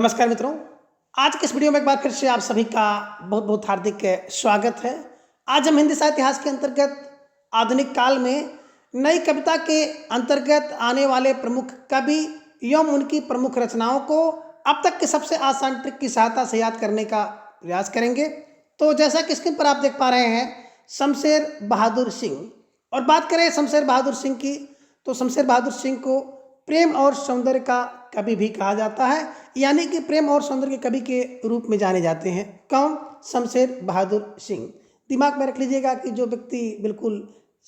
नमस्कार मित्रों। आज के इस वीडियो में एक बार फिर से आप सभी का बहुत बहुत हार्दिक स्वागत है। आज हम हिंदी साहित्य इतिहास के अंतर्गत आधुनिक काल में नई कविता के अंतर्गत आने वाले प्रमुख कवि एवं उनकी प्रमुख रचनाओं को अब तक के सबसे आसान ट्रिक की सहायता से याद करने का प्रयास करेंगे। तो जैसा कि स्क्रीन पर आप देख पा रहे हैं, शमशेर बहादुर सिंह। और बात करें शमशेर बहादुर सिंह की, तो शमशेर बहादुर सिंह को प्रेम और सौंदर्य का कवि भी कहा जाता है, यानी कि प्रेम और सौंदर्य के कवि के रूप में जाने जाते हैं। कौन? शमशेर बहादुर सिंह। दिमाग में रख लीजिएगा कि जो व्यक्ति बिल्कुल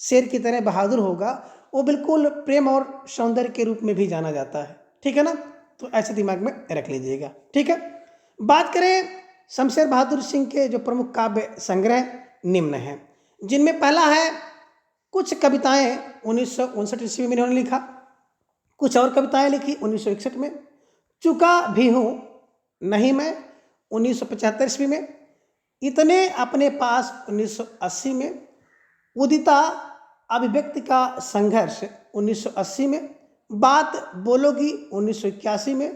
शेर की तरह बहादुर होगा वो बिल्कुल प्रेम और सौंदर्य के रूप में भी जाना जाता है। ठीक है ना? तो ऐसे दिमाग में रख लीजिएगा। ठीक है। बात करें शमशेर बहादुर सिंह के जो प्रमुख काव्य संग्रह निम्न हैं, जिनमें पहला है कुछ कविताएं 1959 ईस्वी में इन्होंने लिखा, कुछ और कविताएं लिखी 1961 में, चुका भी हूँ नहीं मैं 1975 ईस्वी में, इतने अपने पास 1980 में, उदिता अभिव्यक्ति का संघर्ष 1980 में, बात बोलोगी 1981 में,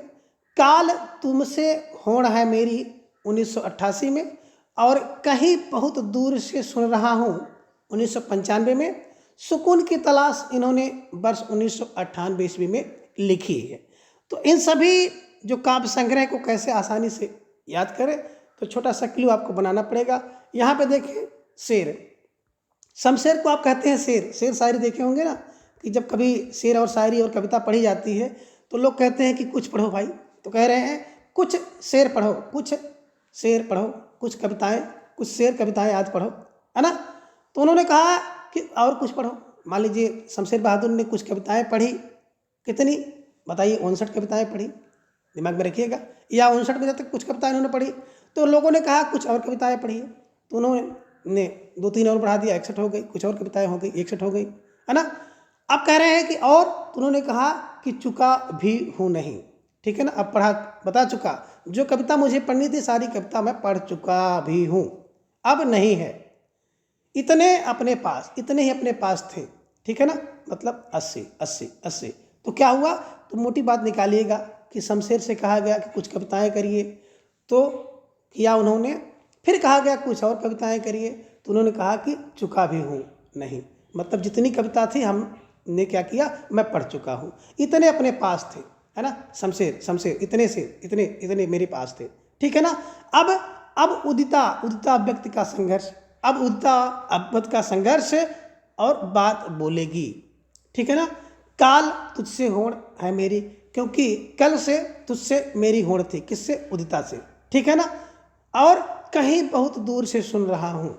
काल तुमसे होड़ है मेरी 1988 में, और कहीं बहुत दूर से सुन रहा हूँ 1995 में, सुकून की तलाश इन्होंने वर्ष 1998 ईस्वी में लिखी है। तो इन सभी जो काव्य संग्रह को कैसे आसानी से याद करें, तो छोटा सा क्लू आपको बनाना पड़ेगा। यहाँ पे देखें, शेर, शमशेर को आप कहते हैं शेर। शेर शायरी देखे होंगे ना, कि जब कभी शेर और शायरी और कविता पढ़ी जाती है तो लोग कहते हैं कि कुछ पढ़ो भाई, तो कह रहे हैं कुछ शेर पढ़ो, कुछ शेर पढ़ो, कुछ कविताएं, कुछ शेर कविताएं आज पढ़ो, है ना। तो उन्होंने कहा कि और कुछ पढ़ो। मान लीजिए शमशेर बहादुर ने कुछ कविताएं पढ़ी, कितनी बताइए? 59 कविताएं पढ़ी, दिमाग में रखिएगा। या 59 में जब तक कुछ कविताएं उन्होंने पढ़ी, तो लोगों ने कहा कुछ और कविताएं पढ़ी, तो उन्होंने 2-3 और बढ़ा दिया, 61 हो गई, कुछ और कविताएं हो गई, 61 हो गई, है ना। अब कह रहे हैं कि और, तो उन्होंने कहा कि चुका भी हूँ नहीं। ठीक है ना। अब पढ़ा, बता चुका, जो कविता मुझे पढ़नी थी सारी कविता मैं पढ़ चुका भी हूँ, अब नहीं है। इतने अपने पास, इतने ही अपने पास थे। ठीक है ना, मतलब 80 80 80। तो क्या हुआ? तो मोटी बात निकालिएगा कि शमशेर से कहा गया कि कुछ कविताएं करिए, तो किया उन्होंने। फिर कहा गया कुछ और कविताएं करिए, तो उन्होंने कहा कि चुका भी हूँ नहीं, मतलब जितनी कविता थी हमने क्या किया, मैं पढ़ चुका हूँ। इतने अपने पास थे, है ना। शमशेर, शमशेर, इतने से इतने, इतने मेरे पास थे। ठीक है ना। अब उदिता, उदिता व्यक्ति का संघर्ष, अब उदिता अवध का संघर्ष और बात बोलेगी। ठीक है ना। काल तुझसे होड़ है मेरी, क्योंकि कल से तुझसे मेरी होड़ थी, किससे? उदिता से। ठीक है ना। और कहीं बहुत दूर से सुन रहा हूँ,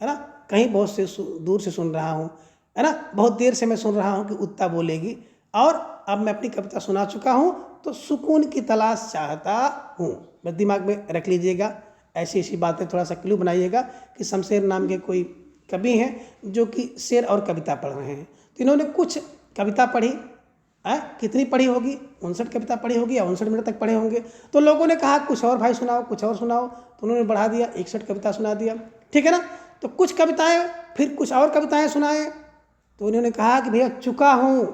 है ना, कहीं बहुत से दूर से सुन रहा हूँ, है ना, बहुत देर से मैं सुन रहा हूँ कि उदिता बोलेगी, और अब मैं अपनी कविता सुना चुका हूँ, तो सुकून की तलाश चाहता हूँ। बस दिमाग में रख लीजिएगा, ऐसी ऐसी बातें थोड़ा सा क्लू बनाइएगा कि शमशेर नाम के कोई कवि हैं जो कि शेर और कविता पढ़ रहे हैं। तो इन्होंने कुछ कविता पढ़ी, कितनी पढ़ी होगी? 59 कविता पढ़ी होगी, या 59 मिनट तक पढ़े होंगे। तो लोगों ने कहा कुछ और भाई सुनाओ, कुछ और सुनाओ, तो उन्होंने बढ़ा दिया, 61 कविता सुना दिया। ठीक है ना। तो कुछ कविताएं, फिर कुछ और कविताएं सुनाए, तो उन्होंने कहा कि भैया चुका हूँ,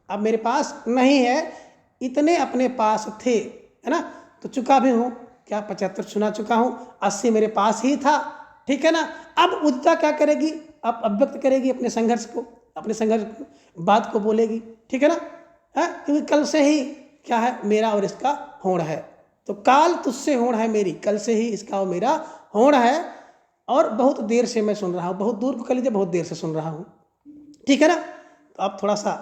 अब मेरे पास नहीं है, इतने अपने पास थे, है ना। तो चुका भी हूँ, क्या 75 सुना चुका हूँ, 80 मेरे पास ही था। ठीक है ना। अब उदिता क्या करेगी? अब अभिव्यक्त करेगी अपने संघर्ष को, अपने संघर्ष बात को बोलेगी। ठीक है ना। क्योंकि कल से ही क्या है, मेरा और इसका होड़ है। तो काल तुझसे होड़ है मेरी, कल से ही इसका और मेरा होड़ है, और बहुत देर से मैं सुन रहा हूँ। बहुत दूर को कह लीजिए, बहुत देर से सुन रहा हूँ। ठीक है ना। तो अब थोड़ा सा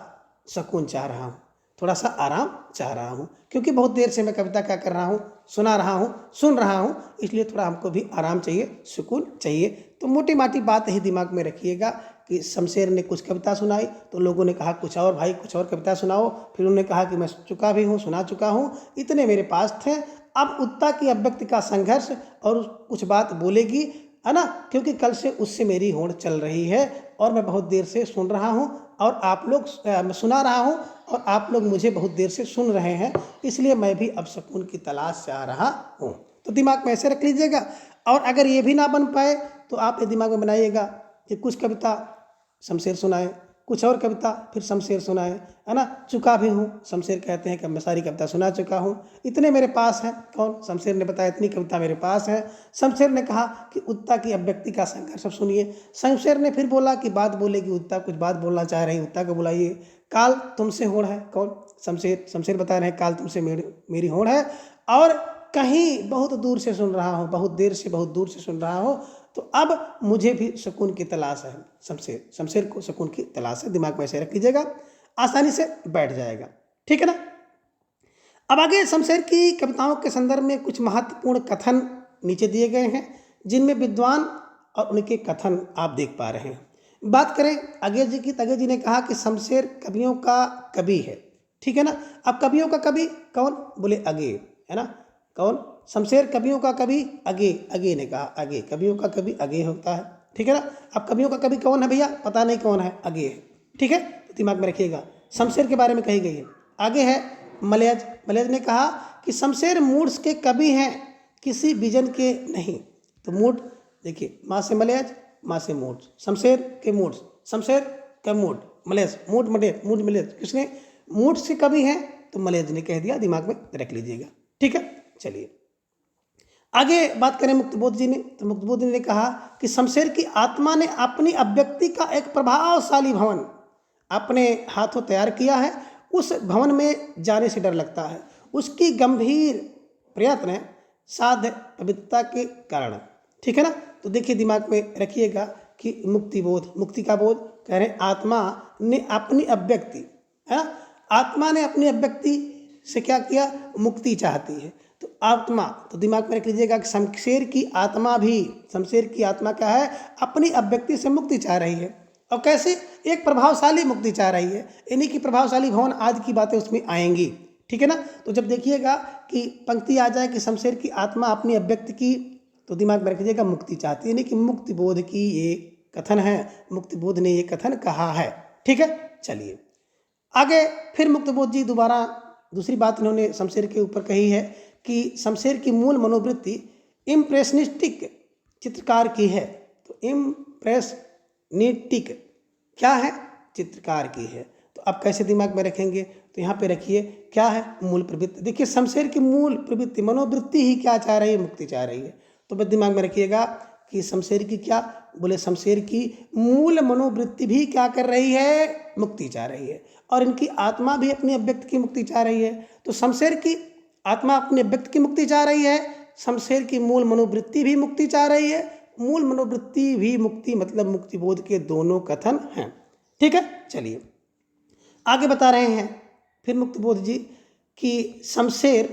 सुकून चाह रहा हूँ, थोड़ा सा आराम चाह रहा हूँ, क्योंकि बहुत देर से मैं कविता क्या कर रहा हूँ, सुना रहा हूँ, सुन रहा हूँ, इसलिए थोड़ा हमको भी आराम चाहिए, सुकून चाहिए। तो मोटी माटी बात ही दिमाग में रखिएगा कि शमशेर ने कुछ कविता सुनाई, तो लोगों ने कहा कुछ और भाई, कुछ और कविता सुनाओ। फिर उन्होंने कहा कि मैं चुका भी हूँ, सुना चुका हूँ, इतने मेरे पास थे। अब उदिता की अभिव्यक्ति का संघर्ष और कुछ बात बोलेगी, है ना, क्योंकि कल से उससे मेरी होड़ चल रही है, और मैं बहुत देर से सुन रहा हूँ, और आप लोग मैं सुना रहा हूँ, और आप लोग मुझे बहुत देर से सुन रहे हैं, इसलिए मैं भी अब सुकून की तलाश चाह रहा हूँ। तो दिमाग में ऐसे रख लीजिएगा। और अगर ये भी ना बन पाए, तो आप ये दिमाग में बनाइएगा कि कुछ कविता शमशेर सुनाए, कुछ और कविता फिर शमशेर सुनाए, है ना। चुका भी हूँ, शमशेर कहते हैं कि मैं सारी कविता सुना चुका हूँ, इतने मेरे पास हैं। कौन? शमशेर ने बताया इतनी कविता मेरे पास है। शमशेर ने कहा कि उत्ता की अभिव्यक्ति का संघर्ष। अब सुनिए, शमशेर ने फिर बोला कि बात बोलेगी उत्ता, कुछ बात बोलना चाह रही, उत्ता को बुलाइए। काल तुमसे होड़ है। कौन? शमशेर। शमशेर बता रहे हैं काल तुमसे मेरी होड़ है, और कहीं बहुत दूर से सुन रहा हूँ, बहुत देर से, बहुत दूर से सुन रहा हूँ, तो अब मुझे भी सुकून की तलाश है। शमशेर, शमशेर को सुकून की तलाश है। दिमाग में ऐसे रख लीजिएगा, आसानी से बैठ जाएगा, ठीक है ना। अब आगे शमशेर की कविताओं के संदर्भ में कुछ महत्वपूर्ण कथन नीचे दिए गए हैं, जिनमें विद्वान और उनके कथन आप देख पा रहे हैं। बात करें अगेर जी की, तो अगेर जी ने कहा कि शमशेर कवियों का कवि है, ठीक है ना। अब कवियों का कवि कौन? बोले अगे, है ना। कौन? शमशेर कवियों का कवि अगे। अगे ने कहा, अगे कवियों का कवि अगे होता है, ठीक है ना। अब कवियों का कवि कौन है भैया? पता नहीं कौन है, अगे है, ठीक है, तो दिमाग में रखिएगा। शमशेर के बारे में कही गई है। आगे है मलयज। मलयज ने कहा कि शमशेर मूड्स के कवि हैं, किसी विजन के नहीं। तो मूड देखिए, माँ से मलयज, माँ से मूड, शमशेर के मूड्स, शमशेर का मूड, मलयज मूड, मूड मलयज, किसने? मूड से कवि हैं, तो मलयज ने कह दिया, दिमाग में रख लीजिएगा, ठीक है। चलिए आगे बात करें मुक्तबोध जी ने, तो मुक्तबोध जी ने कहा कि शमशेर की आत्मा ने अपनी अभिव्यक्ति का एक प्रभावशाली भवन अपने हाथों तैयार किया है। उस भवन में जाने से डर लगता है, उसकी गंभीर प्रयत्न साध्य पवित्रता के कारण, ठीक है ना। तो देखिए दिमाग में रखिएगा कि मुक्तिबोध, मुक्ति का बोध कह रहे हैं, आत्मा ने अपनी अभिव्यक्ति, है ना, आत्मा ने अपनी अभिव्यक्ति से क्या किया? मुक्ति चाहती है। तो आत्मा, तो दिमाग में रख लीजिएगा कि शमशेर की आत्मा भी, शमशेर की आत्मा क्या है? अपनी अभिव्यक्ति से मुक्ति चाह रही है। और कैसे? एक प्रभावशाली मुक्ति चाह रही है, यानी कि प्रभावशाली भवन आदि की बातें उसमें आएंगी, ठीक है ना। तो जब देखिएगा कि पंक्ति आ जाए कि शमशेर की आत्मा अपनी अभिव्यक्ति की, तो दिमाग में रखिएगा मुक्ति चाहती है, यानी कि मुक्तिबोध की ये कथन है, मुक्तिबोध ने ये कथन कहा है, ठीक है। चलिए आगे फिर मुक्तबोध जी दोबारा दूसरी बात इन्होंने शमशेर के ऊपर कही है कि शमशेर की मूल मनोवृत्ति इम्प्रेशनिस्टिक चित्रकार की है। तो इम्प्रेशनिस्टिक क्या है? चित्रकार की है। तो अब कैसे दिमाग में रखेंगे? तो यहाँ पे रखिए क्या है? मूल प्रवृत्ति। देखिए शमशेर की मूल प्रवृत्ति, मनोवृत्ति ही क्या चाह रही है? मुक्ति चाह रही है। तो बस दिमाग में रखिएगा कि शमशेर की क्या? बोले शमशेर की मूल मनोवृत्ति भी क्या कर रही है? मुक्ति चाह रही है। और इनकी आत्मा भी अपनी अभिव्यक्ति की मुक्ति चाह रही है। तो शमशेर की आत्मा अपनी अभिव्यक्ति की मुक्ति चाह रही है, शमशेर की मूल मनोवृत्ति भी मुक्ति चाह रही है। मूल मनोवृत्ति भी मुक्ति मतलब मुक्तिबोध के दोनों कथन हैं, ठीक है। चलिए आगे बता रहे हैं फिर मुक्तिबोध जी कि शमशेर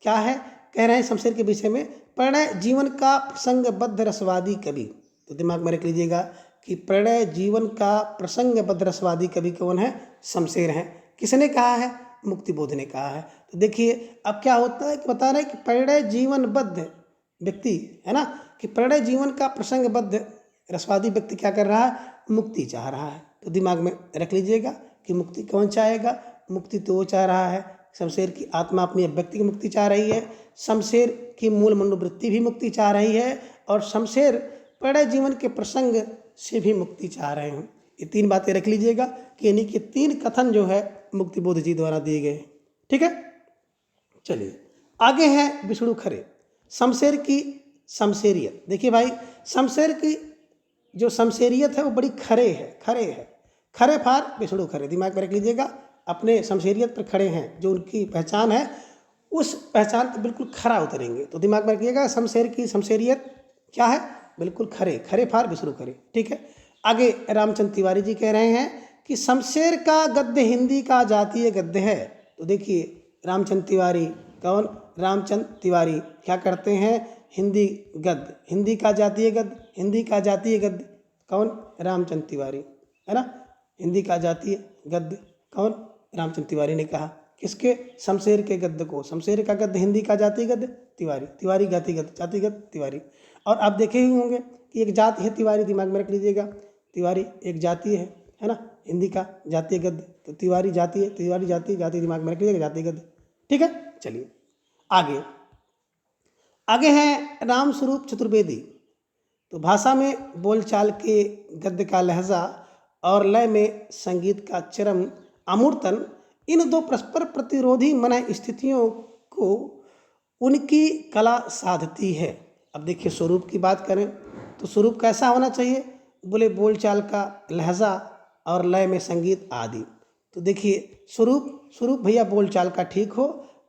क्या है? कह रहे हैं शमशेर के विषय में, प्रणय जीवन का प्रसंगबद्ध रसवादी कवि। तो दिमाग में रख लीजिएगा कि प्रणय जीवन का प्रसंगबद्ध रसवादी कवि कौन है? शमशेर हैं। किसने कहा है? मुक्तिबोध ने कहा है। तो देखिए अब क्या होता है कि बता रहे हैं कि प्रणय जीवनबद्ध व्यक्ति, है ना, कि प्रणय जीवन का प्रसंगबद्ध रसवादी व्यक्ति क्या कर रहा है? मुक्ति चाह रहा है। तो दिमाग में रख लीजिएगा कि मुक्ति कौन चाहेगा? मुक्ति तो वो चाह रहा है, शमशेर की आत्मा अपनी अभिव्यक्ति की मुक्ति चाह रही है, शमशेर की मूल मनोवृत्ति भी मुक्ति चाह रही है, और शमशेर प्रणय जीवन के प्रसंग से भी मुक्ति चाह रहे हैं। ये तीन बातें रख लीजिएगा कि यानी कि तीन कथन जो है मुक्तिबोध जी द्वारा दिए गए, ठीक है। चलिए आगे है विष्णु खरे, शमशेर की शमशेरियत। देखिए भाई शमशेर की जो शमशेरियत है वो बड़ी खरे है, खरे फार विष्णु खरे। दिमाग में रख लीजिएगा, अपने शमशेरियत पर खड़े हैं, जो उनकी पहचान है उस पहचान पर बिल्कुल खरा उतरेंगे। तो दिमाग में रखिएगा शमशेर की शमशेरियत क्या है? बिल्कुल खरे फार विष्णु खरे, ठीक है। आगे रामचंद्र तिवारी जी कह रहे हैं कि शमशेर का गद्य हिंदी का जातीय गद्य है। तो देखिए रामचंद्र तिवारी कौन? रामचंद्र तिवारी क्या करते हैं? हिंदी गद्य, हिंदी का जातीय गद्य, हिंदी का जातीय गद्य कौन? रामचंद्र तिवारी, है ना। हिंदी का जातीय गद्य कौन? रामचंद्र तिवारी ने कहा। किसके? शमशेर के गद्य को। शमशेर का गद्य हिंदी का जातीय गद्य तिवारी, तिवारी जाति गद्य तिवारी। और आप देखे ही होंगे कि एक जाति है तिवारी, दिमाग में रख लीजिएगा, तिवारी एक जाति है ना, हिंदी का जातीय गद्य। तो तिवारी जाति है, तिवारी जाति दिमाग में रख लीजिएगा, जातीय गद्य, ठीक है। चलिए आगे हैं रामस्वरूप चतुर्वेदी। तो भाषा में बोलचाल के गद्य का लहजा और लय में संगीत का चरम अमूर्तन, इन दो परस्पर प्रतिरोधी मन स्थितियों को उनकी कला साधती है। अब देखिए स्वरूप की बात करें तो स्वरूप कैसा होना चाहिए, बोले बोलचाल का लहजा और लय में संगीत आदि। तो देखिए स्वरूप स्वरूप भैया बोलचाल का ठीक हो,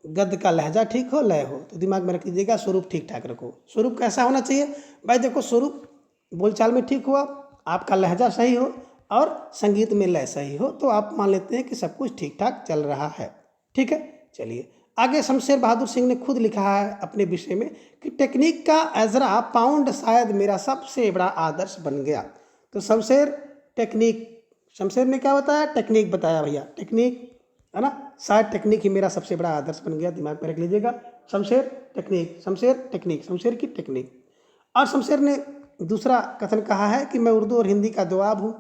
गद्य का लहजा ठीक हो, लय हो, तो दिमाग में रख लीजिएगा स्वरूप ठीक ठाक रखो। स्वरूप कैसा होना चाहिए भाई, देखो स्वरूप बोलचाल में ठीक हुआ, आपका लहजा सही हो और संगीत में लय सही हो, तो आप मान लेते हैं कि सब कुछ ठीक ठाक चल रहा है। ठीक है, चलिए आगे शमशेर बहादुर सिंह ने खुद लिखा है अपने विषय में कि टेक्निक का एजरा पाउंड शायद मेरा सबसे बड़ा आदर्श बन गया। तो शमशेर टेक्निक, शमशेर ने क्या बताया, टेक्निक बताया भैया, टेक्निक है ना, शायद टेक्निक ही मेरा सबसे बड़ा आदर्श बन गया। दिमाग में रख लीजिएगा, शमशेर टेक्निक, शमशेर टेक्निक, शमशेर की टेक्निक। और शमशेर ने दूसरा कथन कहा है कि मैं उर्दू और हिंदी का दुआब हूँ।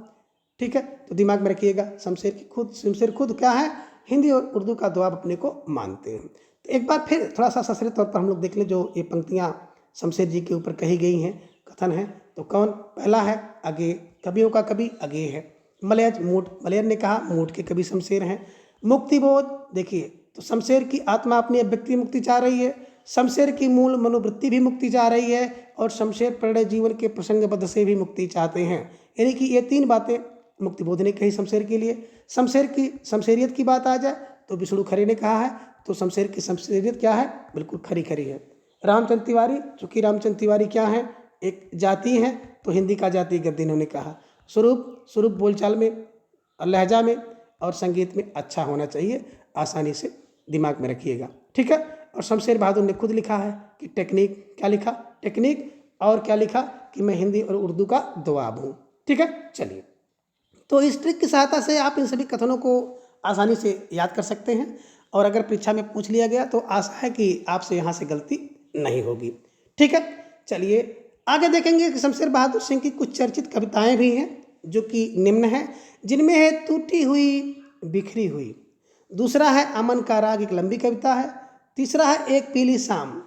ठीक है, तो दिमाग में रखिएगा शमशेर खुद क्या है, हिंदी और उर्दू का दुआब अपने को मानते हैं। तो एक बार फिर थोड़ा सा ससरे तौर पर हम लोग देख लें जो ये पंक्तियाँ शमशेर जी के ऊपर कही गई हैं, कथन है। तो कौन, पहला है अगे, कवियों का कवि अगे है। मलयज मूड, मलयर ने कहा मूड के कवि शमशेर हैं। मुक्तिबोध, देखिए तो शमशेर की आत्मा अपनी अभिव्यक्ति मुक्ति चाह रही है, शमशेर की मूल मनोवृत्ति भी मुक्ति चाह रही है, और शमशेर प्रणय जीवन के प्रसंगबद्ध से भी मुक्ति चाहते हैं। यानी कि ये तीन बातें मुक्तिबोध ने कही शमशेर के लिए। शमशेर की शमशेरियत की बात आ जाए तो विष्णु खरे ने कहा है, तो शमशेर की शमशेरियत क्या है, बिल्कुल खरी खरी है। रामचंद्र तिवारी, चूंकि रामचंद्र तिवारी क्या है, एक जाति है, तो हिंदी का जाति गद्य इन्होंने कहा। स्वरूप बोलचाल में और लहजा में और संगीत में अच्छा होना चाहिए, आसानी से दिमाग में रखिएगा। ठीक है, और शमशेर बहादुर ने खुद लिखा है कि टेक्निक, क्या लिखा, टेक्निक, और क्या लिखा कि मैं हिंदी और उर्दू का दुआब हूँ। ठीक है, चलिए तो इस ट्रिक की सहायता से आप इन सभी कथनों को आसानी से याद कर सकते हैं, और अगर परीक्षा में पूछ लिया गया तो आशा है कि आपसे यहाँ से गलती नहीं होगी। ठीक है, चलिए आगे देखेंगे कि शमशेर बहादुर सिंह की कुछ चर्चित कविताएं भी हैं जो कि निम्न हैं, जिनमें है टूटी हुई बिखरी हुई, दूसरा है अमन का राग, एक लंबी कविता है, तीसरा है एक पीली शाम,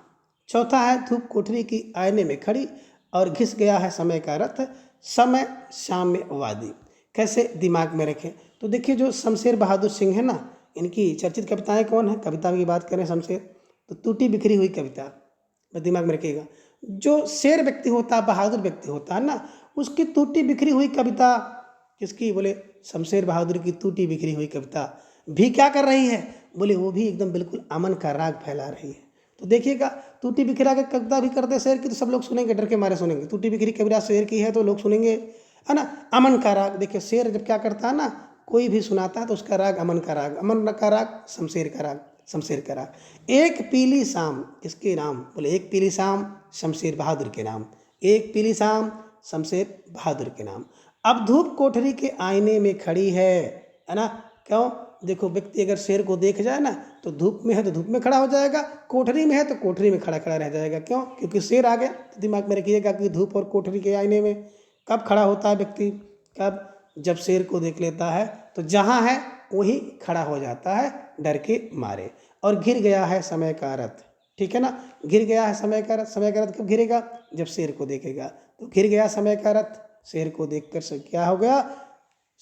चौथा है धूप कोठरी की आईने में खड़ी, और घिस गया है समय का रथ, समय साम्यवादी। कैसे दिमाग में रखें, तो देखिए जो शमशेर बहादुर सिंह है ना, इनकी चर्चित कविताएं कौन है, कविता की बात करें शमशेर, तो टूटी बिखरी हुई कविता, दिमाग में रखिएगा। जो शेर व्यक्ति होता है, बहादुर व्यक्ति होता है ना, उसकी टूटी बिखरी हुई कविता किसकी, बोले शमशेर बहादुर की टूटी बिखरी हुई कविता भी क्या कर रही है, बोले वो भी एकदम बिल्कुल अमन का राग फैला रही है। तो देखिएगा टूटी बिखरा के कविता भी करते शेर की तो सब लोग सुनेंगे, डर के मारे सुनेंगे। टूटी बिखरी कविता शेर की है तो लोग सुनेंगे, है ना। अमन का राग, देखिए शेर जब क्या करता है ना, कोई भी सुनाता है तो उसका राग अमन का राग, अमन का राग शमशेर का राग, शमशेर का राग। एक पीली शाम, इसके नाम, बोले एक पीली शाम शमशेर बहादुर के नाम, एक पीली शाम शमशेर बहादुर के नाम। अब धूप कोठरी के आईने में खड़ी है ना, क्यों, देखो व्यक्ति अगर शेर को देख जाए ना तो धूप में है तो धूप में खड़ा हो जाएगा, कोठरी में है तो कोठरी में खड़ा खड़ा रह जाएगा, क्यों, क्योंकि शेर आ गया। तो दिमाग में रखिएगा कि धूप और कोठरी के आईने में कब खड़ा होता है व्यक्ति, कब, जब शेर को देख लेता है तो जहाँ है वहीं खड़ा हो जाता है डर के मारे। और घिर गया है समय का रथ, ठीक है ना, घिर गया है समय का रथ, समय का रथ कब घिरेगा, जब शेर को देखेगा। तो घिर गया समय का रथ, शेर को देखकर से क्या हो गया,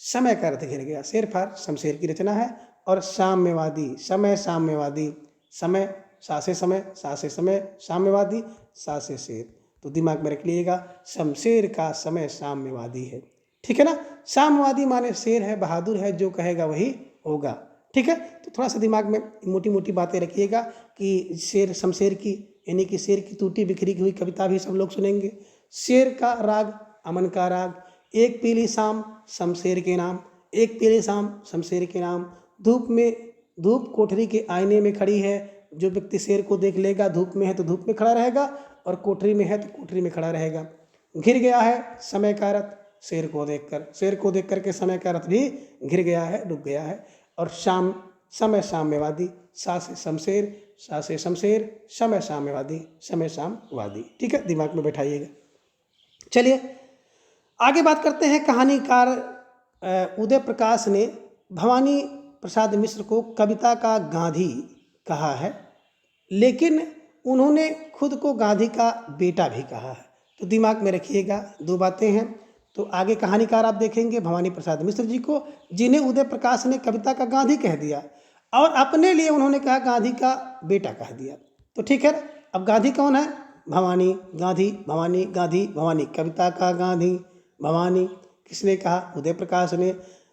समय का रथ घिर गया। शेर फार शमशेर की रचना है। और साम्यवादी, समय साम्यवादी, समय सासे समय, सासे समय, साम्यवादी सासे शेर। तो दिमाग में रख लीजिएगा शमशेर का समय साम्यवादी है। ठीक है ना, साम्यवादी माने शेर है, बहादुर है, जो कहेगा वही होगा। ठीक है, तो थोड़ा सा दिमाग में मोटी मोटी बातें रखिएगा कि शेर, शमशेर की यानी कि शेर की टूटी बिखरी हुई कविता भी सब लोग सुनेंगे। शेर का राग अमन का राग, एक पीली शाम शमशेर के नाम, एक पीली शाम शमशेर के नाम। धूप में, धूप कोठरी के आईने में खड़ी है, जो व्यक्ति शेर को देख लेगा, धूप में है तो धूप में खड़ा रहेगा, और कोठरी में है तो कोठरी में खड़ा रहेगा। घिर गया है समय का रथ, शेर को देखकर, शेर को देख करके समय का रथ भी घिर गया है, डूब गया है। और शाम, समय साम्यवादी, सा से शमशेर, सा से शमशेर, समय साम्यवादी, समय साम्यवादी। ठीक है, दिमाग में बैठाइएगा। चलिए आगे बात करते हैं। कहानीकार उदय प्रकाश ने भवानी प्रसाद मिश्र को कविता का गांधी कहा है, लेकिन उन्होंने खुद को गांधी का बेटा भी कहा है। तो दिमाग में रखिएगा, दो बातें हैं। तो आगे कहानीकार आप देखेंगे भवानी प्रसाद मिश्र जी को, जिन्हें उदय प्रकाश ने कविता का गांधी कह दिया और अपने लिए उन्होंने कहा गांधी का बेटा कह दिया। तो ठीक है, अब गांधी कौन है? भवानी, गांधी, भवानी, गांधी, भवानी, कविता का गांधी भवानी किसने कहा? उदय प्रकाश ने,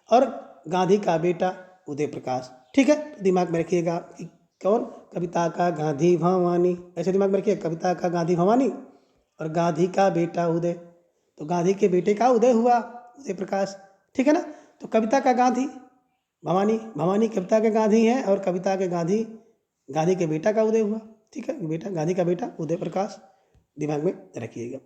और गांधी का बेटा उदय प्रकाश। ठीक है, दिमाग में रखिएगा कि कौन? कविता का गांधी भवानी, ऐसे दिमाग में रखिए, कविता का गांधी भवानी और गांधी का बेटा उदय। तो गांधी के बेटे का उदय हुआ उदय प्रकाश। ठीक है ना, तो कविता का गांधी भवानी, भवानी कविता के गांधी हैं और कविता के गांधी गांधी के बेटा का उदय हुआ। ठीक है, बेटा गांधी का बेटा उदय प्रकाश, दिमाग में रखिएगा।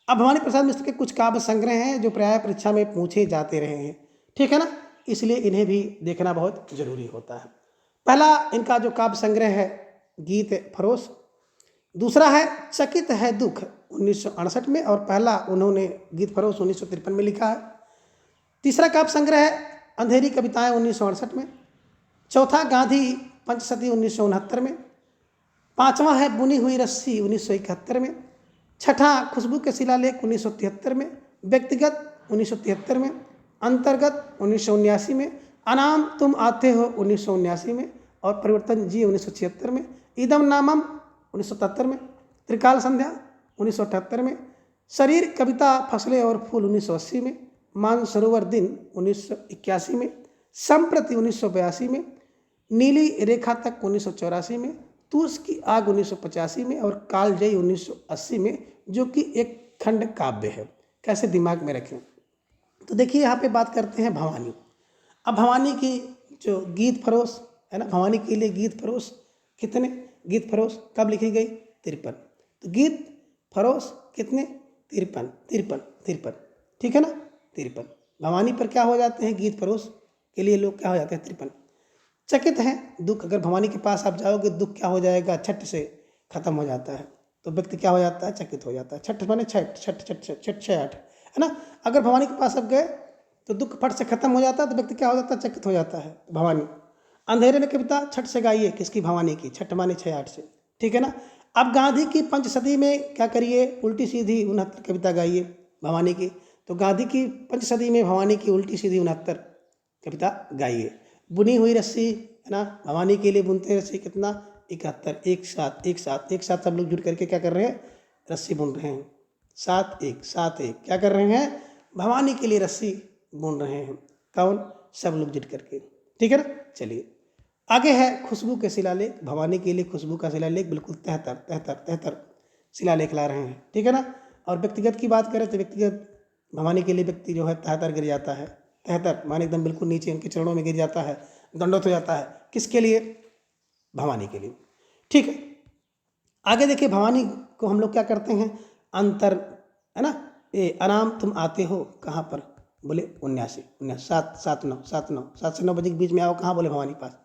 अब भवानी प्रसाद मिश्र के कुछ काव्य संग्रह हैं जो प्राय परीक्षा में पूछे जाते रहे हैं। ठीक है ना, इसलिए इन्हें भी देखना बहुत जरूरी होता है। पहला इनका जो काव्य संग्रह है गीत फरोश, दूसरा है चकित है दुख 1968 में, और पहला उन्होंने गीत फरोश 1953 में लिखा है। तीसरा काव्य संग्रह है अंधेरी कविताएं 1968 में। चौथा गांधी पंचसती 1969 में। पांचवा है बुनी हुई रस्सी 1971 में। छठा खुशबू के शिलालेख 1973 में। व्यक्तिगत 1973 में। अंतर्गत 1979 में। अनाम तुम आते हो 1979 में, और परिवर्तन जी 1976 में। इदम नामम 1977 में। त्रिकाल संध्या 1978 में। शरीर कविता फसलें और फूल 1980 में। मानसरोवर दिन 1981 में। संप्रति 1982 में। नीली रेखा तक 1984 में। तूस की आग 1985 में, और कालजयी 1980 में, जो कि एक खंड काव्य है। कैसे दिमाग में रखें? तो देखिए यहाँ पे बात करते हैं भवानी। अब भवानी की जो गीत फरोश है ना, भवानी के लिए गीत फरोश कितने? गीत फरोश कब लिखी गई? 53। तो गीत फरोश कितने? 53 53 53। ठीक है ना, 53। भवानी पर क्या हो जाते हैं? गीत फरोश के लिए लोग क्या हो जाते हैं? 53। चकित है दुख, अगर भवानी के पास आप जाओगे दुख क्या हो जाएगा? छठ से खत्म हो जाता है, तो व्यक्ति क्या हो जाता है? चकित हो जाता है। छठ माने छठ छठ छठ छठ छठ छठ है ना। अगर भवानी के पास आप गए तो दुख फट से खत्म हो जाता है, तो व्यक्ति क्या हो जाता है? चकित हो जाता है। भवानी। अंधेरे में कविता छठ से गाइए, किसकी? भवानी की। छठ माने 6-8 से। ठीक है ना। अब गांधी की पंचसदी में क्या करिए? उल्टी सीधी 69 कविता गाइए भवानी की। तो गांधी की पंचसदी में भवानी की उल्टी सीधी 69 कविता गाइए। बुनी हुई रस्सी है ना, भवानी के लिए बुनते हैं रस्सी कितना? 71। एक साथ एक साथ एक साथ सब लोग जुट करके क्या कर रहे हैं? रस्सी बुन रहे हैं। 7-1 क्या कर रहे हैं? भवानी के लिए रस्सी बुन रहे हैं। कौन? सब लोग जुट करके। ठीक है ना। चलिए आगे है खुशबू के शिलालेख। भवानी के लिए खुशबू का शिलालेख बिल्कुल 73 शिलालेख ला रहे हैं। ठीक है ना। और व्यक्तिगत की बात करें तो व्यक्तिगत भवानी के लिए व्यक्ति जो है 73 गिर जाता है। 73 माने एकदम बिल्कुल नीचे उनके चरणों में गिर जाता है, दंडवत हो जाता है। किसके लिए? भवानी के लिए। ठीक है, आगे देखिए भवानी को हम लोग क्या करते हैं? अंतर है ना, ये आराम तुम आते हो कहाँ पर? बोले 79 7 से 9 बजे के बीच में आओ। कहाँ? बोले भवानी पास।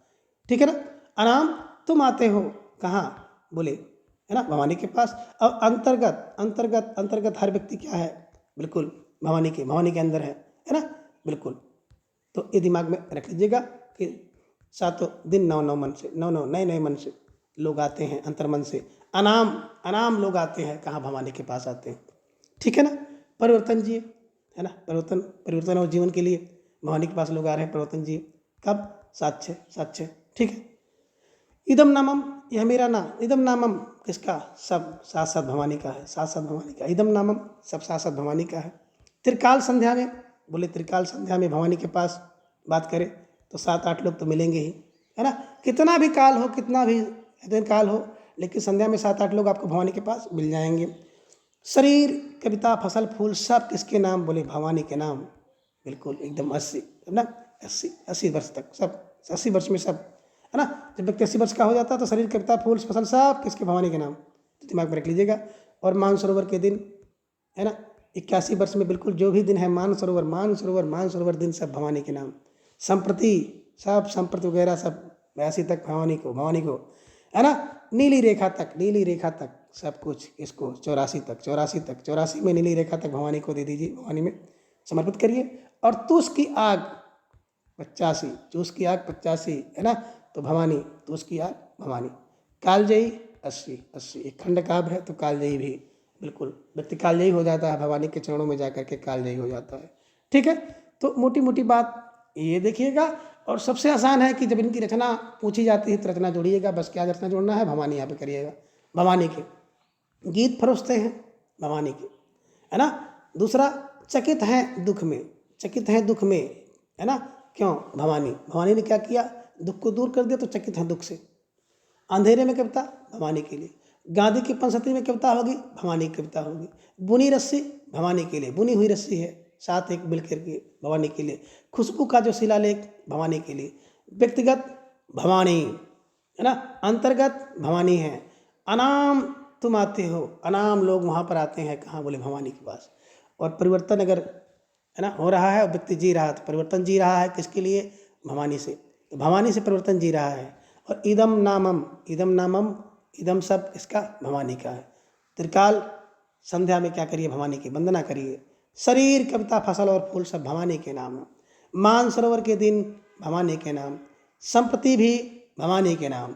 ठीक है ना। आराम तुम आते हो कहाँ? बोले है ना भवानी के पास। और अंतर्गत अंतर्गत अंतर्गत हर व्यक्ति क्या है? बिल्कुल भवानी के अंदर है ना, बिल्कुल। तो ये दिमाग में रख लीजिएगा कि 7 दिन 9 मन से 9 नए मन से लोग आते हैं, अंतर्मन से। अनाम लोग आते हैं कहाँ? भवानी के पास आते हैं। ठीक है ना। परिवर्तन जिए है ना, परिवर्तन और जीवन के लिए भवानी के पास लोग आ रहे हैं। परिवर्तन जिए कब? 7-6। ठीक है। इदम नामम, यह मेरा नाम। इदम नामम किसका? सब साथ साथ भवानी का है। साथ साथ भवानी का इदम नामम, सब साथ साथ भवानी का है। त्रिकाल संध्या में, बोले त्रिकाल संध्या में भवानी के पास बात करें तो 7-8 लोग तो मिलेंगे ही है ना। कितना भी काल हो, कितना भी दिन काल हो, लेकिन संध्या में 7-8 लोग आपको भवानी के पास मिल जाएंगे। शरीर कविता फसल फूल सब किसके नाम? बोले भवानी के नाम। बिल्कुल एकदम 80 है ना, 80 वर्ष तक सब, 80 वर्ष में सब है ना। जब व्यक्ति 80 वर्ष का हो जाता है तो शरीर कविता फूल फसल सब किसके? भवानी के नाम। तो दिमाग में रख लीजिएगा। और मानसरोवर के दिन है ना, 81 वर्ष में बिल्कुल जो भी दिन है मानसरोवर दिन सब भवानी के नाम। संप्रति सब संप्रति वगैरह सब 82 तक भवानी को है ना। नीली रेखा तक सब कुछ इसको 84 में नीली रेखा तक भवानी को दे दीजिए, भवानी में समर्पित करिए। और तूस की आग 85 है ना, तो भवानी, तूस की आग भवानी। कालजयी 80 एक खंड काव्य है, तो कालजयी भी बिल्कुल व्यक्ति कालजयी हो जाता है, भवानी के चरणों में जाकर के कालजयी हो जाता है। ठीक है, तो मोटी मोटी बात ये देखिएगा। और सबसे आसान है कि जब इनकी रचना पूछी जाती है तो रचना जोड़िएगा, बस क्या रचना जोड़ना है, भवानी यहाँ पे करिएगा। भवानी के गीत फरोसते हैं भवानी के, है ना। दूसरा, चकित हैं दुख में, चकित हैं दुख में, है ना। क्यों? भवानी, भवानी ने क्या किया, दुख को दूर कर दिया, तो चकित हैं दुख से। अंधेरे में कविता भवानी के लिए, गांधी की पंचसती में कविता होगी, भवानी की कविता होगी। बुनी रस्सी भवानी के लिए, बुनी हुई रस्सी है, साथ एक मिलकर के भवानी के लिए। खुशबू का जो शिलालेख भवानी के लिए। व्यक्तिगत भवानी, है ना, अंतर्गत भवानी है। अनाम तुम आते हो, अनाम लोग वहाँ पर आते हैं, कहाँ? बोले भवानी के पास। और परिवर्तन अगर, है ना, हो रहा है और व्यक्ति जी रहा है, तो परिवर्तन जी रहा है किसके लिए? भवानी से। तो भवानी से परिवर्तन जी रहा है। और इदम नामम, इदम नामम, इदम सब इसका भवानी का है। त्रिकाल संध्या में क्या करिए? भवानी की वंदना करिए। शरीर, कविता, फसल और फूल सब भवानी के नाम है। मानसरोवर के दिन भवानी के नाम। संपत्ति भी भवानी के नाम।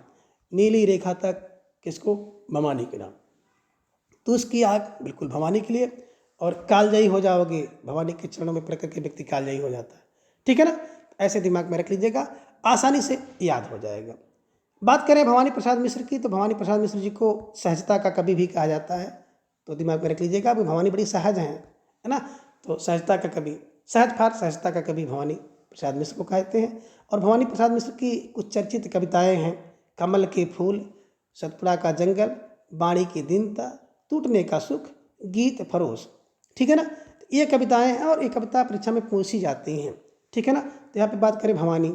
नीली रेखा तक किसको? भवानी के नाम। तो उसकी आग बिल्कुल भवानी के लिए। और कालजयी हो जाओगे, भवानी के चरणों में पड़ करके व्यक्ति कालजयी हो जाता है। ठीक है ना, ऐसे दिमाग में रख लीजिएगा, आसानी से याद हो जाएगा। बात करें भवानी प्रसाद मिश्र की, तो भवानी प्रसाद मिश्र जी को सहजता का कवि भी कहा जाता है। तो दिमाग में रख लीजिएगा, अभी भवानी बड़ी सहज हैं, है ना। तो सहजता का कवि, सहज फार सहजता का कवि भवानी प्रसाद मिश्र को कहते हैं। और भवानी प्रसाद मिश्र की कुछ चर्चित कविताएं हैं। कमल के फूल, सतपुड़ा का जंगल, बाणी की दीनता, टूटने का सुख, गीत फरोश। ठीक है ना, ये कविताएं हैं और ये कविता परीक्षा में पूछी जाती हैं। ठीक है ना। तो यहाँ पे बात करें भवानी,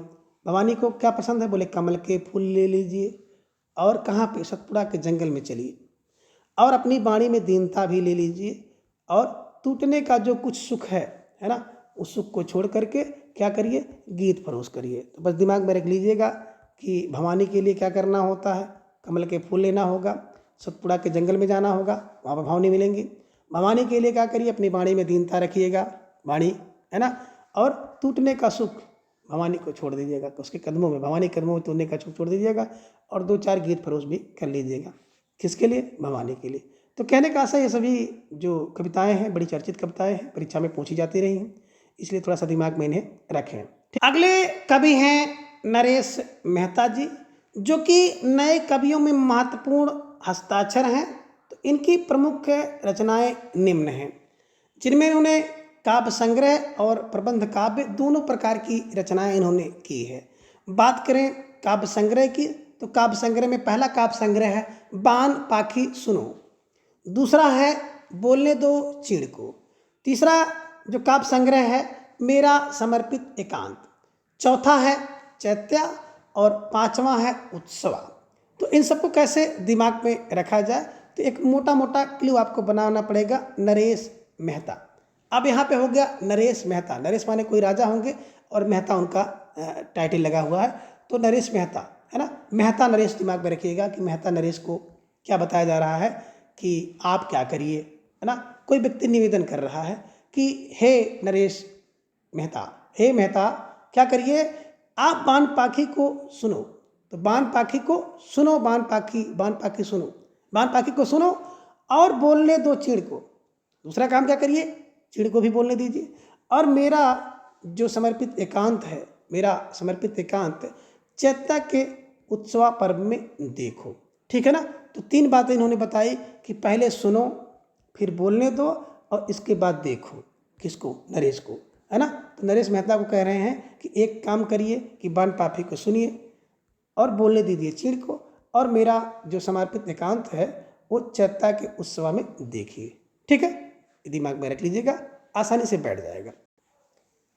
भवानी को क्या पसंद है? बोले कमल के फूल ले लीजिए, और कहाँ पे? सतपुड़ा के जंगल में चलिए, और अपनी बाणी में दीनता भी ले लीजिए, और टूटने का जो कुछ सुख है ना, उस सुख को छोड़ करके क्या करिए? गीत फरोश करिए। तो बस दिमाग में रख लीजिएगा कि भवानी के लिए क्या करना होता है? कमल के फूल लेना होगा, सतपुड़ा के जंगल में जाना होगा, वहाँ पर भवानी मिलेंगी। भवानी के लिए क्या करिए? अपनी बाणी में दीनता रखिएगा, बाणी, है ना। और टूटने का सुख भवानी को छोड़ दीजिएगा, तो उसके कदमों में, भवानी कदमों में टूटने का सुख छोड़ दीजिएगा। और 2-4 गीत फरोश भी कर लीजिएगा। किसके लिए? भवानी के लिए। तो कहने का आशा, ये सभी जो कविताएं हैं बड़ी चर्चित कविताएं हैं, परीक्षा में पूछी जाती रही हैं, इसलिए थोड़ा सा दिमाग में इन्हें रखें। अगले कवि हैं नरेश मेहता जी, जो कि नए कवियों में महत्वपूर्ण हस्ताक्षर हैं। तो इनकी प्रमुख रचनाएं निम्न हैं, जिनमें इन्होंने काव्य संग्रह और प्रबंध काव्य दोनों प्रकार की रचनाएं इन्होंने की है। बात करें काव्य संग्रह की, तो काव्य संग्रह में पहला काव्य संग्रह है बान पाखी सुनो। दूसरा है बोलने दो चीड़ को। तीसरा जो काव्य संग्रह है मेरा समर्पित एकांत। चौथा है चैत्या, और पांचवा है उत्सवा। तो इन सबको कैसे दिमाग में रखा जाए? तो एक मोटा मोटा क्लू आपको बनाना पड़ेगा, नरेश मेहता। अब यहाँ पे हो गया नरेश मेहता, नरेश माने कोई राजा होंगे और मेहता उनका टाइटल लगा हुआ है, तो नरेश मेहता, है ना। मेहता नरेश दिमाग में रखिएगा कि मेहता नरेश को क्या बताया जा रहा है कि आप क्या करिए, है ना। कोई व्यक्ति निवेदन कर रहा है कि हे नरेश मेहता, हे मेहता क्या करिए? आप बान पाखी को सुनो। तो बान पाखी को सुनो, बान पाखी सुनो, बान पाखी को सुनो, और बोलने दो चीड़ को। दूसरा काम क्या करिए? चीड़ को भी बोलने दीजिए। और मेरा जो समर्पित एकांत है, मेरा समर्पित एकांत चैत्या के उत्सवा पर्व में देखो। ठीक है ना। तो 3 बातें इन्होंने बताई कि पहले सुनो, फिर बोलने दो, और इसके बाद देखो। किसको? नरेश को, है ना। तो नरेश मेहता को कह रहे हैं कि एक काम करिए कि बान पाखी को सुनिए और बोलने दीजिए चीड़ को, और मेरा जो समर्पित एकांत है वो चैत्या के उत्सव में देखिए। ठीक है, दिमाग में रख लीजिएगा, आसानी से बैठ जाएगा।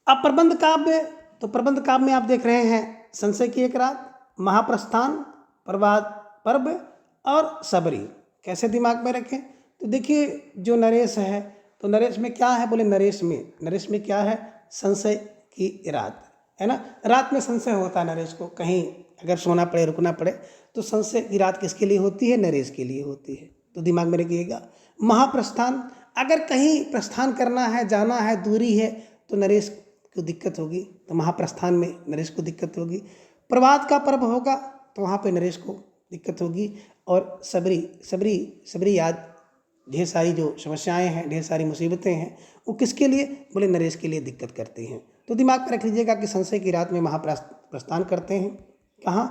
अब प्रबंध काव्य, तो प्रबंध काव्य में आप देख रहे हैं संशय की एक रात, महाप्रस्थान, प्रवाद पर्व और सबरी। कैसे दिमाग में रखें? तो देखिए जो नरेश है, तो नरेश में क्या है? बोले नरेश में क्या है? संशय की रात, है ना। रात में संशय होता है नरेश को, कहीं अगर सोना पड़े, रुकना पड़े, तो संशय की रात किसके लिए होती है? नरेश के लिए होती है। तो दिमाग में रखिएगा। महाप्रस्थान, अगर कहीं प्रस्थान करना है, जाना है, दूरी है, तो नरेश को दिक्कत होगी, तो महाप्रस्थान में नरेश को दिक्कत होगी। प्रवाद का पर्व होगा तो वहाँ पे नरेश को दिक्कत होगी। और सबरी याद ढेर सारी जो समस्याएं हैं, ढेर सारी मुसीबतें हैं, वो किसके लिए? बोले नरेश के लिए दिक्कत करती हैं। तो दिमाग में रख लीजिएगा कि संशय की रात में महाप्रस्थान करते हैं। कहाँ?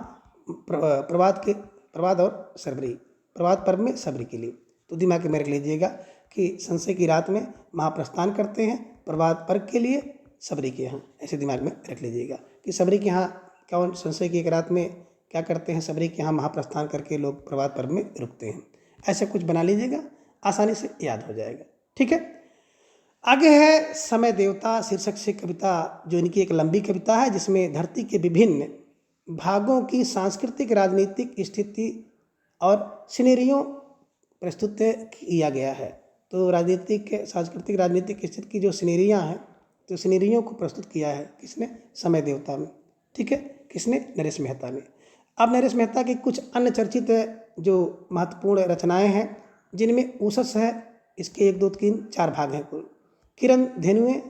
प्रभात और सबरी, प्रभात पर्व में सबरी के लिए। तो दिमाग में रख लीजिएगा कि संशय की रात में महाप्रस्थान करते हैं प्रभात पर्व के लिए सबरी के यहाँ। ऐसे दिमाग में रख लीजिएगा कि सबरी के यहाँ कौन संशय की एक रात में क्या करते हैं? सबरी के यहाँ महाप्रस्थान करके लोग प्रभात पर्व में रुकते हैं। ऐसे कुछ बना लीजिएगा, आसानी से याद हो जाएगा। ठीक है। आगे है समय देवता शीर्षक से कविता, जो इनकी एक लंबी कविता है जिसमें धरती के विभिन्न भागों की सांस्कृतिक राजनीतिक स्थिति और सिनेरियो प्रस्तुत किया गया है। तो सांस्कृतिक राजनीतिक स्थिति की जो सिनेरियाँ हैं, तो सिनेरियो को प्रस्तुत किया है किसने? समय देवता में। ठीक है। किसने? नरेश मेहता ने। अब नरेश मेहता की कुछ अन्य चर्चित जो महत्वपूर्ण रचनाएं हैं जिनमें ऊसस है, इसके 1 2 3 4 भाग हैं कुल। किरण धेनुएं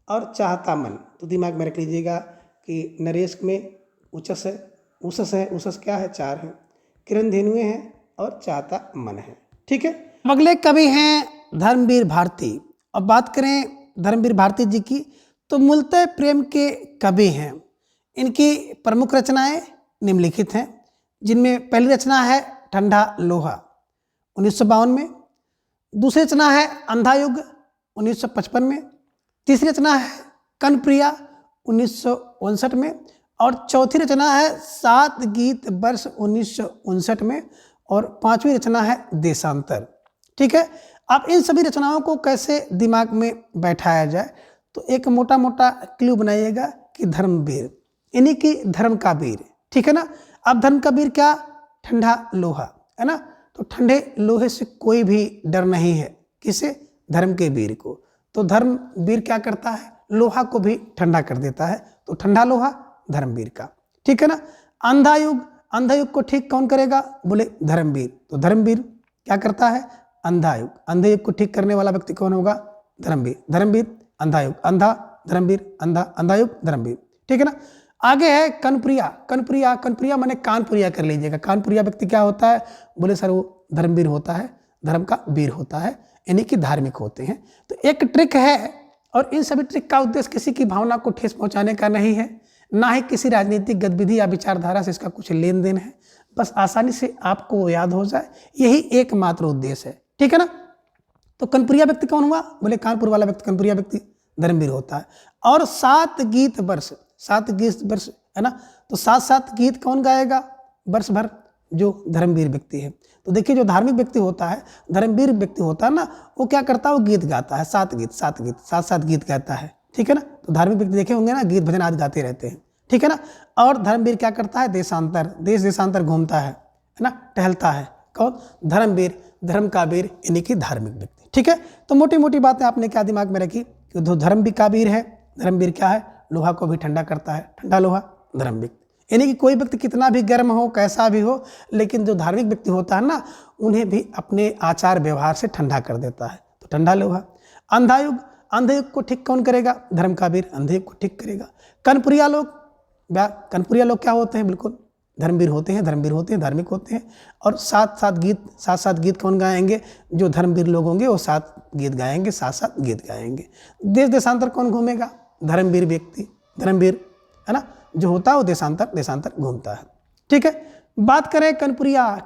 और चाहता मन। तो दिमाग में रख लीजिएगा कि नरेश में ऊसस है, ऊसस क्या है? 4 है। किरण धेनुएं हैं और चाहता मन है। ठीक है। अगले कवि हैं धर्मवीर भारती। अब बात करें धर्मवीर भारती जी की, तो मूलतः प्रेम के कवि हैं। इनकी प्रमुख रचनाएं निम्नलिखित हैं, जिनमें पहली रचना है ठंडा लोहा 1952 में, दूसरी रचना है अंधा युग 1955 में, तीसरी रचना है कनप्रिया 1959 में, और चौथी रचना है 7 गीत वर्ष 1959 में, और 5वीं रचना है देशांतर। ठीक है। अब इन सभी रचनाओं को कैसे दिमाग में बैठाया जाए, तो एक मोटा मोटा क्लू बनाइएगा कि धर्मवीर, इन्हीं की धर्म का वीर। ठीक है ना। अब धर्म का वीर क्या? ठंडा लोहा, है ना। तो ठंडे लोहे से कोई भी डर नहीं है। किसे? धर्म के वीर को। तो धर्म वीर क्या करता है? लोहा को भी ठंडा कर देता है। तो ठंडा लोहा धर्मवीर का। ठीक है ना। अंधा युग को ठीक कौन करेगा? बोले धर्मवीर। तो धर्मवीर क्या करता है? अंधा युग को ठीक करने वाला व्यक्ति कौन होगा? धर्मवीर अंधा युग, अंधा धर्मवीर, अंधा युग धर्मवीर। ठीक है ना। आगे है कनप्रिया माने कानपुरिया कर लीजिएगा। कानपुरिया व्यक्ति क्या होता है? बोले सर वो धर्मवीर होता है, धर्म का वीर होता है, यानी कि धार्मिक होते हैं। तो एक ट्रिक है, और इन सभी ट्रिक का उद्देश्य किसी की भावना को ठेस पहुंचाने का नहीं है, ना ही किसी राजनीतिक गतिविधि या विचारधारा से इसका कुछ लेन देन है। बस आसानी से आपको याद हो जाए, यही एकमात्र उद्देश्य है। ठीक है ना। तो कनप्रिया व्यक्ति कौन हुआ? बोले कानपुर वाला व्यक्ति कनप्रिया व्यक्ति धर्मवीर होता है। और 7 गीत वर्ष है ना। तो 7 गीत कौन गाएगा वर्ष भर? जो धर्मवीर व्यक्ति है। तो देखिए, जो धार्मिक व्यक्ति होता है, धर्मवीर व्यक्ति होता है ना, वो क्या करता है? वो गीत गाता है, 7 गीत गाता है। ठीक है ना। तो धार्मिक व्यक्ति देखे होंगे ना, गीत भजन आज गाते रहते हैं। ठीक है ना। और धर्मवीर क्या करता है? देशांतर घूमता है ना, टहलता है। कौन? धर्मवीर, धर्म का वीर, यानी कि धार्मिक व्यक्ति। ठीक है। तो मोटी मोटी बातें आपने क्या दिमाग में रखी कि धर्म भी का वीर है। धर्मवीर क्या है? लोहा को भी ठंडा करता है, ठंडा लोहा धर्मवीर। यानी कि कोई व्यक्ति कितना भी गर्म हो, कैसा भी हो, लेकिन जो धार्मिक व्यक्ति होता है ना, उन्हें भी अपने आचार व्यवहार से ठंडा कर देता है। तो ठंडा लोहा। अंधा युग को ठीक कौन करेगा? धर्म का वीर अंधे युग को ठीक करेगा। कनपुरिया लोग क्या होते हैं? बिल्कुल धर्मवीर होते हैं, धार्मिक होते हैं। और 7 गीत कौन गाएंगे? जो धर्मवीर लोग होंगे वो 7 गीत गाएंगे, 7 गीत गाएंगे। देशांतर कौन घूमेगा? धर्मवीर व्यक्ति, धर्मवीर है ना, जो होता है वो देशांतर घूमता है। ठीक है। बात करें कनपुरिया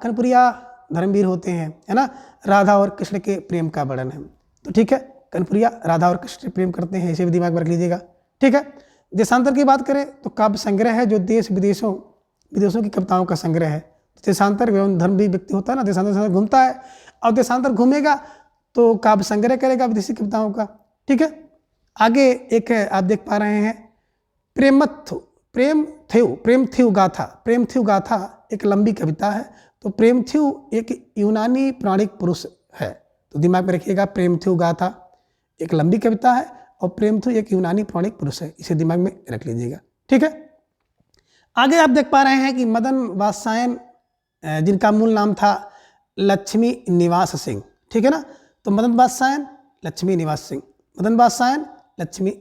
धर्मवीर होते हैं, है ना। राधा और कृष्ण के प्रेम का वर्णन है। तो ठीक है, कनपुरिया राधा और कृष्ण प्रेम करते हैं, इसे भी दिमाग में रख लीजिएगा। ठीक है। देशांतर की बात करें तो काव्य संग्रह है, जो देश विदेशों की कविताओं का संग्रह है। देशांतर एवं धर्मवीर व्यक्ति होता है ना, देशांतर घूमता है, और देशांतर घूमेगा तो काव्य संग्रह करेगा विदेशी कविताओं का। ठीक है। आगे एक आप देख पा रहे हैं प्रेमथ्यू गाथा एक लंबी कविता है। तो प्रेमथ्यू एक यूनानी पौराणिक पुरुष है। तो दिमाग में रखिएगा, प्रेमथ्यू गाथा एक लंबी कविता है और प्रेमथ्यू एक यूनानी पौराणिक पुरुष है, इसे दिमाग में रख लीजिएगा। ठीक है। आगे आप देख पा रहे हैं कि मदन वात्स्यायन, जिनका मूल नाम था लक्ष्मी निवास सिंह। ठीक है ना। तो मदन वात्स्यायन लक्ष्मी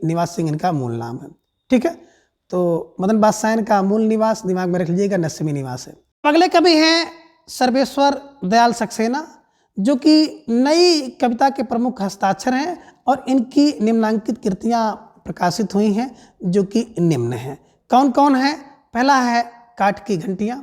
निवास सिंह इनका मूल नाम है। ठीक है। तो मदन वात्स्यायन का मूल निवास दिमाग में रख लीजिएगा लक्ष्मी निवास है। अगले कवि हैं सर्वेश्वर दयाल सक्सेना, जो कि नई कविता के प्रमुख हस्ताक्षर हैं और इनकी निम्नांकित कृतियां प्रकाशित हुई हैं जो कि निम्न हैं। कौन कौन है? पहला है काठ की घंटियां,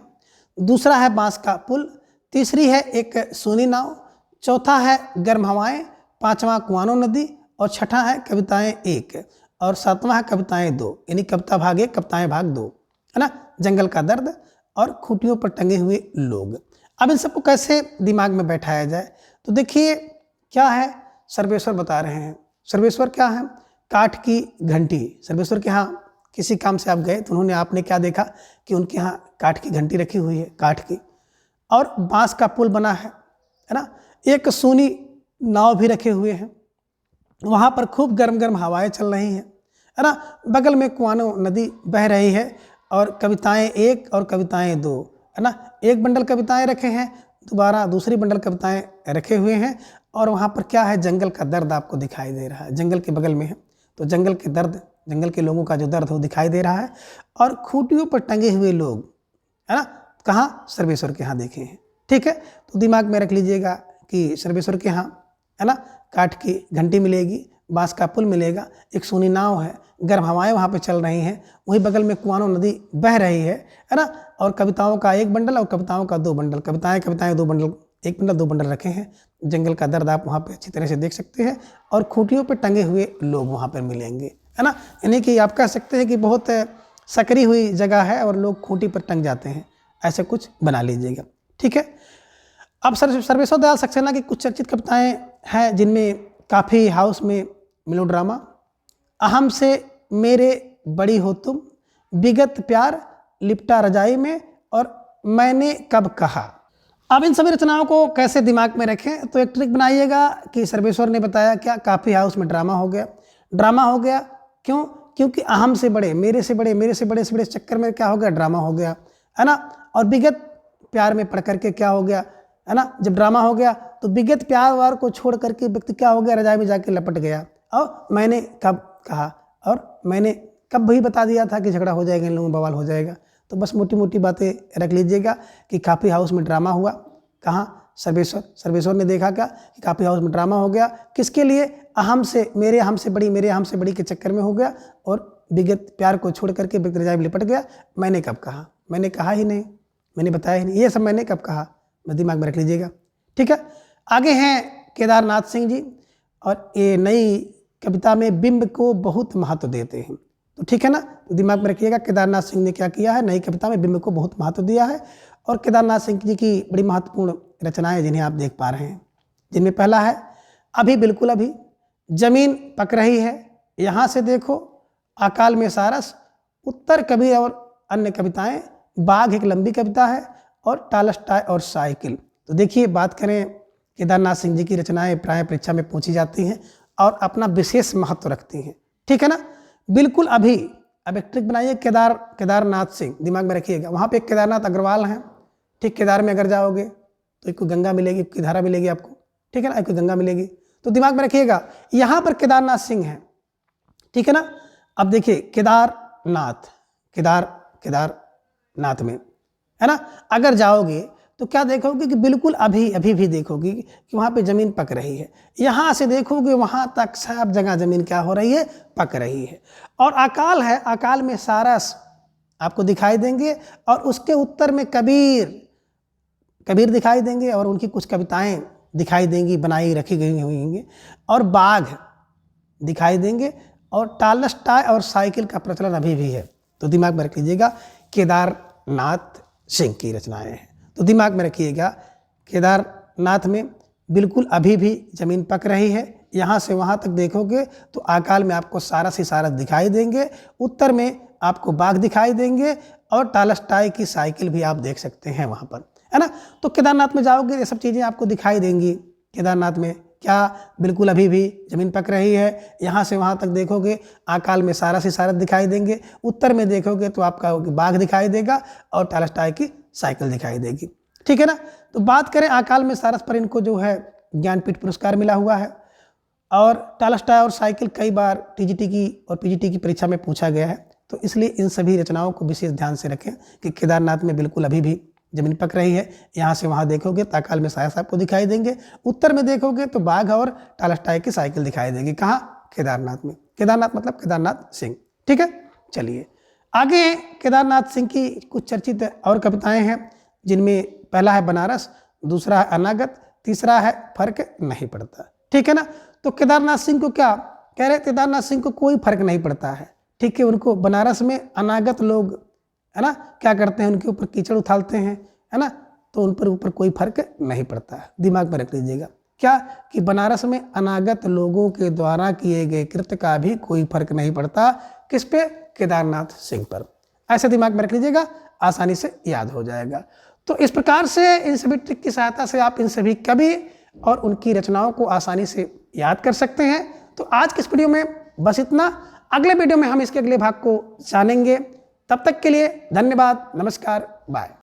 दूसरा है बांस का पुल, तीसरी है एक सोनी नाव, चौथा है गर्म हवाएं, पांचवा कुआनो नदी और छठा है कविताएं 1 और सातवां है कविताएं 2, यानी कविता भाग 1 कविताएं भाग 2, है ना। जंगल का दर्द और खूंटियों पर टंगे हुए लोग। अब इन सबको कैसे दिमाग में बैठाया जाए? तो देखिए क्या है, सर्वेश्वर बता रहे हैं। सर्वेश्वर क्या है? काठ की घंटी। सर्वेश्वर के यहाँ किसी काम से आप गए तो आपने क्या देखा कि उनके यहाँ काठ की घंटी रखी हुई है, काठ की, और बांस का पुल बना है ना। एक सोनी नाव भी रखे हुए हैं, वहाँ पर खूब गर्म गर्म हवाएं चल रही हैं, है ना। बगल में कुआनो नदी बह रही है और कविताएं 1 और कविताएं 2, है ना। एक बंडल कविताएं रखे हैं, दोबारा दूसरी बंडल कविताएं रखे हुए हैं और वहाँ पर क्या है, जंगल का दर्द आपको दिखाई दे रहा है। जंगल के बगल में है तो जंगल के दर्द, जंगल के लोगों का जो दर्द हो दिखाई दे रहा है और खूंटियों पर टंगे हुए लोग, है ना। कहाँ? सर्वेश्वर के यहाँ देखे हैं। ठीक है, तो दिमाग में रख लीजिएगा कि सर्वेश्वर के यहाँ, है ना, काठ की घंटी मिलेगी, बांस का पुल मिलेगा, एक सोनी नाव है, गर्म हवाएं वहाँ पे चल रही हैं, वहीं बगल में कुआनो नदी बह रही है ना। और कविताओं का 1 बंडल और कविताओं का 2 बंडल, कविताएं 2 बंडल, 1 बंडल 2 बंडल रखे हैं। जंगल का दर्द आप वहाँ पे अच्छी तरह से देख सकते हैं और खूंटियों पे टंगे हुए लोग वहाँ पर मिलेंगे, है ना। यानी कि आप कह सकते हैं कि बहुत सकरी हुई जगह है और लोग खूंटी पर टंग जाते हैं, ऐसे कुछ बना लीजिएगा। ठीक है, अब सर्वेश्वर दयाल सक्सेना की कुछ चर्चित कविताएं हैं जिनमें काफ़ी हाउस में मेलोड्रामा, अहम से मेरे बड़ी हो तुम, विगत प्यार, लिपटा रजाई में और मैंने कब कहा। अब इन सभी रचनाओं को कैसे दिमाग में रखें? तो एक ट्रिक बनाइएगा कि सर्वेश्वर ने बताया क्या, काफ़ी हाउस में ड्रामा हो गया। ड्रामा हो गया क्यों? क्योंकि अहम से बड़े, मेरे से बड़े, मेरे से बड़े से बड़े चक्कर में क्या हो गया, ड्रामा हो गया, है ना। और विगत प्यार में पढ़ करके क्या हो गया, है ना, जब ड्रामा हो गया तो विगत प्यार वार को छोड़ करके व्यक्ति क्या हो गया, रजाई में जाके लपट गया। और मैंने कब कहा, और मैंने कब भी बता दिया था कि झगड़ा हो जाएगा, इन लोगों में बवाल हो जाएगा। तो बस मोटी मोटी बातें रख लीजिएगा कि काफ़ी हाउस में ड्रामा हुआ। कहाँ? सर्वेश्वर ने देखा क्या कि काफ़ी हाउस में ड्रामा हो गया, किसके लिए? अहम से मेरे, अहम से बड़ी, मेरे अहम से बड़ी के चक्कर में हो गया और विगत प्यार को छोड़ करके व्यक्ति रजाई में लिपट गया। मैंने कब कहा? मैंने कहा ही नहीं, मैंने बताया ही नहीं, ये सब मैंने कब कहा, मैं दिमाग में रख लीजिएगा। ठीक है, आगे हैं केदारनाथ सिंह जी और ये नई कविता में बिंब को बहुत महत्व देते हैं। तो ठीक है ना, तो दिमाग में रखिएगा केदारनाथ सिंह ने क्या किया है, नई कविता में बिंब को बहुत महत्व दिया है। और केदारनाथ सिंह जी की बड़ी महत्वपूर्ण रचनाएं जिन्हें आप देख पा रहे हैं, जिनमें पहला है अभी बिल्कुल अभी, जमीन पक रही है, यहाँ से देखो, अकाल में सारस, उत्तर कबीर और अन्य कविताएं, बाघ एक लंबी कविता है और टालस्टाय और साइकिल। तो देखिए, बात करें केदारनाथ सिंह जी की रचनाएं प्राय परीक्षा में पूछी जाती हैं और अपना विशेष महत्व रखती हैं। ठीक है ना, बिल्कुल अभी। अब एक ट्रिक बनाइए, केदारनाथ सिंह, दिमाग में रखिएगा। वहाँ पे एक केदारनाथ अग्रवाल हैं। ठीक, केदार में अगर जाओगे तो एक गंगा मिलेगी, एक धारा मिलेगी आपको। ठीक है ना, एक गंगा मिलेगी। तो दिमाग में रखिएगा यहाँ पर केदारनाथ सिंह है। ठीक है ना, अब देखिए केदारनाथ में, है ना, अगर जाओगे तो क्या देखोगे कि बिल्कुल अभी भी देखोगे कि वहाँ पे ज़मीन पक रही है। यहाँ से देखोगे वहाँ तक सब जगह ज़मीन क्या हो रही है, पक रही है। और अकाल है, अकाल में सारस आपको दिखाई देंगे और उसके उत्तर में कबीर दिखाई देंगे और उनकी कुछ कविताएं दिखाई देंगी, बनाई रखी गई होंगी। और बाघ दिखाई देंगे और टालस्टाय और साइकिल का प्रचलन अभी भी है। तो दिमाग में रख लीजिएगा केदारनाथ सिंह की रचनाएं हैं। तो दिमाग में रखिएगा केदारनाथ में बिल्कुल अभी भी ज़मीन पक रही है, यहाँ से वहाँ तक देखोगे तो अकाल में आपको सारस ही सारस दिखाई देंगे, उत्तर में आपको बाघ दिखाई देंगे और टालस्टाय की साइकिल भी आप देख सकते हैं वहाँ पर, है ना। तो केदारनाथ में जाओगे ये सब चीज़ें आपको दिखाई देंगी। केदारनाथ में क्या, बिल्कुल अभी भी ज़मीन पक रही है, यहाँ से वहाँ तक देखोगे अकाल में सारस ही सारस दिखाई देंगे, उत्तर में देखोगे तो आपका बाघ दिखाई देगा और टालस्टाय की साइकिल दिखाई देगी। ठीक है ना, तो बात करें अकाल में सारस पर, इनको जो है ज्ञानपीठ पुरस्कार मिला हुआ है और टालस्टाय और साइकिल कई बार टीजीटी की और पीजीटी की परीक्षा में पूछा गया है। तो इसलिए इन सभी रचनाओं को विशेष ध्यान से रखें कि केदारनाथ में बिल्कुल अभी भी जमीन पक रही है। यहाँ से वहाँ देखोगे ताकाल में साया आपको दिखाई देंगे। उत्तर में देखोगे तो बाघ और टालस्टाई की साइकिल दिखाई देगी। कहाँ? केदारनाथ में। केदारनाथ मतलब केदारनाथ सिंह। ठीक है, चलिए आगे। केदारनाथ सिंह की कुछ चर्चित और कविताएं हैं, जिनमें पहला है बनारस, दूसरा है अनागत, तीसरा है फर्क नहीं पड़ता। ठीक है ना। तो केदारनाथ सिंह को क्या कह रहे? केदारनाथ सिंह को कोई फर्क नहीं पड़ता है। ठीक है, उनको बनारस में अनागत लोग है ना क्या करते हैं, उनके ऊपर कीचड़ उछालते हैं, है ना, तो उन पर ऊपर कोई फर्क नहीं पड़ता है। दिमाग में रख लीजिएगा क्या कि बनारस में अनागत लोगों के द्वारा किए गए कृत्य का भी कोई फर्क नहीं पड़ता। किस पे? केदारनाथ सिंह पर। ऐसे दिमाग में रख लीजिएगा, आसानी से याद हो जाएगा। तो इस प्रकार से इन सभी ट्रिक की सहायता से आप इन सभी कवि और उनकी रचनाओं को आसानी से याद कर सकते हैं। तो आज के इस वीडियो में बस इतना। अगले वीडियो में हम इसके अगले भाग को जानेंगे। तब तक के लिए धन्यवाद, नमस्कार, बाय।